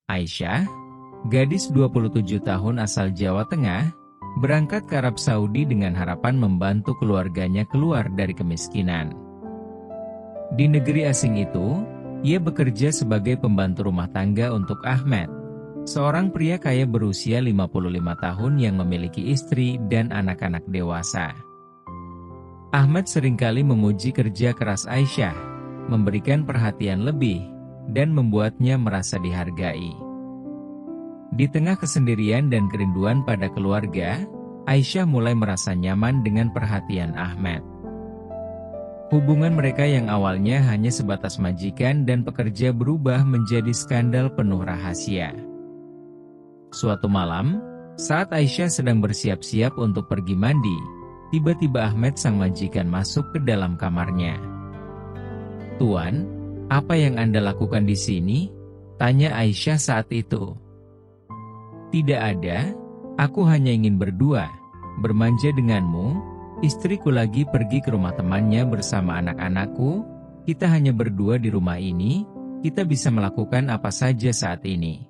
Aisyah, gadis 27 tahun asal Jawa Tengah, berangkat ke Arab Saudi dengan harapan membantu keluarganya keluar dari kemiskinan. Di negeri asing itu, ia bekerja sebagai pembantu rumah tangga untuk Ahmed, seorang pria kaya berusia 55 tahun yang memiliki istri dan anak-anak dewasa. Ahmed seringkali memuji kerja keras Aisyah, memberikan perhatian lebih, dan membuatnya merasa dihargai. Di tengah kesendirian dan kerinduan pada keluarga, Aisyah mulai merasa nyaman dengan perhatian Ahmed. Hubungan mereka yang awalnya hanya sebatas majikan dan pekerja berubah menjadi skandal penuh rahasia. Suatu malam, saat Aisyah sedang bersiap-siap untuk pergi mandi, tiba-tiba Ahmed sang majikan masuk ke dalam kamarnya. "Tuan, apa yang Anda lakukan di sini?" tanya Aisyah saat itu. "Tidak ada, aku hanya ingin berdua, bermanja denganmu. Istriku lagi pergi ke rumah temannya bersama anak-anakku, kita hanya berdua di rumah ini, kita bisa melakukan apa saja saat ini."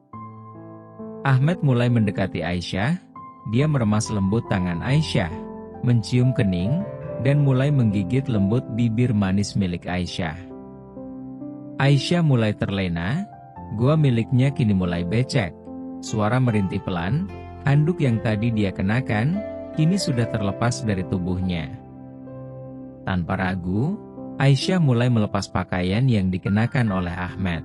Ahmed mulai mendekati Aisyah, dia meremas lembut tangan Aisyah, mencium kening, dan mulai menggigit lembut bibir manis milik Aisyah. Aisyah mulai terlena, gua miliknya kini mulai becek, suara merintih pelan, handuk yang tadi dia kenakan, kini sudah terlepas dari tubuhnya. Tanpa ragu, Aisyah mulai melepas pakaian yang dikenakan oleh Ahmed.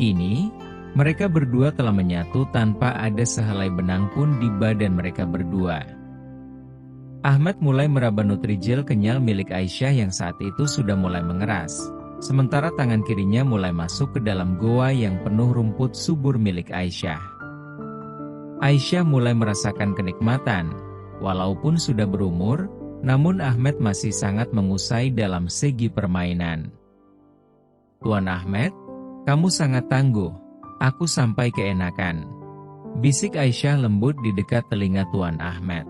Kini, mereka berdua telah menyatu tanpa ada sehelai benang pun di badan mereka berdua. Ahmed mulai meraba nutrijel kenyal milik Aisyah yang saat itu sudah mulai mengeras, sementara tangan kirinya mulai masuk ke dalam goa yang penuh rumput subur milik Aisyah. Aisyah mulai merasakan kenikmatan, walaupun sudah berumur, namun Ahmed masih sangat mengusai dalam segi permainan. "Tuan Ahmed, kamu sangat tangguh, aku sampai keenakan," bisik Aisyah lembut di dekat telinga Tuan Ahmed.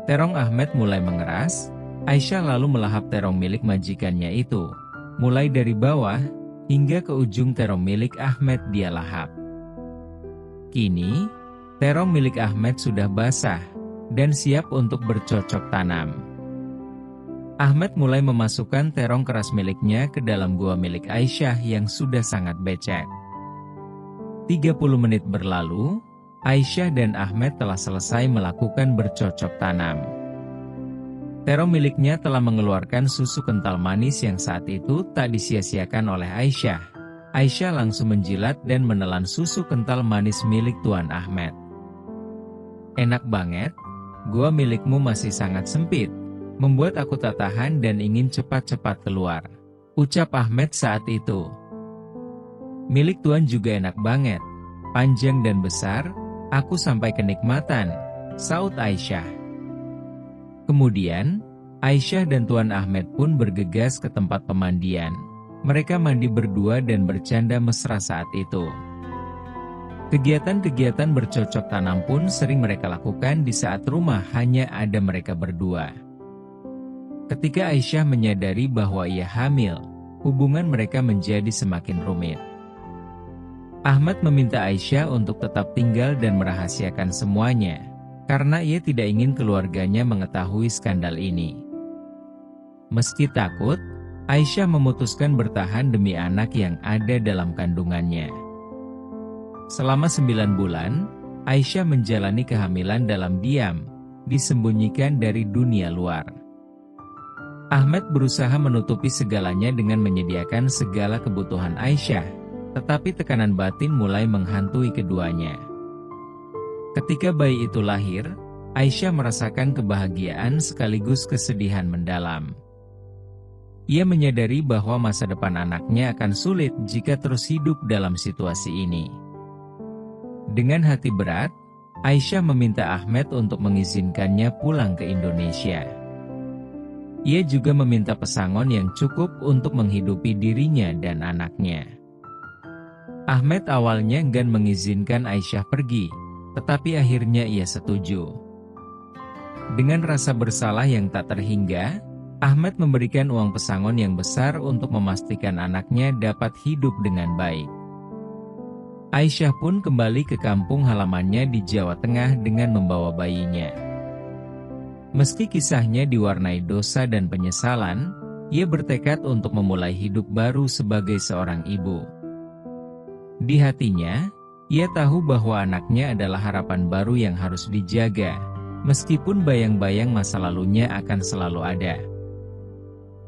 Terong Ahmed mulai mengeras, Aisyah lalu melahap terong milik majikannya itu, mulai dari bawah, hingga ke ujung terong milik Ahmed dia lahap. Kini, terong milik Ahmed sudah basah, dan siap untuk bercocok tanam. Ahmed mulai memasukkan terong keras miliknya ke dalam gua milik Aisyah yang sudah sangat becek. 30 menit berlalu, Aisyah dan Ahmed telah selesai melakukan bercocok tanam. Terong miliknya telah mengeluarkan susu kental manis yang saat itu tak disia-siakan oleh Aisyah. Aisyah langsung menjilat dan menelan susu kental manis milik Tuan Ahmed. "Enak banget, gua milikmu masih sangat sempit, membuat aku tak tahan dan ingin cepat-cepat keluar," ucap Ahmed saat itu. "Milik Tuan juga enak banget, panjang dan besar, aku sampai kenikmatan," saut Aisyah. Kemudian, Aisyah dan Tuan Ahmed pun bergegas ke tempat pemandian. Mereka mandi berdua dan bercanda mesra saat itu. Kegiatan-kegiatan bercocok tanam pun sering mereka lakukan di saat rumah hanya ada mereka berdua. Ketika Aisyah menyadari bahwa ia hamil, hubungan mereka menjadi semakin rumit. Ahmed meminta Aisyah untuk tetap tinggal dan merahasiakan semuanya, karena ia tidak ingin keluarganya mengetahui skandal ini. Meski takut, Aisyah memutuskan bertahan demi anak yang ada dalam kandungannya. Selama 9 bulan, Aisyah menjalani kehamilan dalam diam, disembunyikan dari dunia luar. Ahmed berusaha menutupi segalanya dengan menyediakan segala kebutuhan Aisyah, tetapi tekanan batin mulai menghantui keduanya. Ketika bayi itu lahir, Aisyah merasakan kebahagiaan sekaligus kesedihan mendalam. Ia menyadari bahwa masa depan anaknya akan sulit jika terus hidup dalam situasi ini. Dengan hati berat, Aisyah meminta Ahmed untuk mengizinkannya pulang ke Indonesia. Ia juga meminta pesangon yang cukup untuk menghidupi dirinya dan anaknya. Ahmed awalnya enggan mengizinkan Aisyah pergi, tetapi akhirnya ia setuju. Dengan rasa bersalah yang tak terhingga, Ahmed memberikan uang pesangon yang besar untuk memastikan anaknya dapat hidup dengan baik. Aisyah pun kembali ke kampung halamannya di Jawa Tengah dengan membawa bayinya. Meski kisahnya diwarnai dosa dan penyesalan, ia bertekad untuk memulai hidup baru sebagai seorang ibu. Di hatinya, ia tahu bahwa anaknya adalah harapan baru yang harus dijaga, meskipun bayang-bayang masa lalunya akan selalu ada.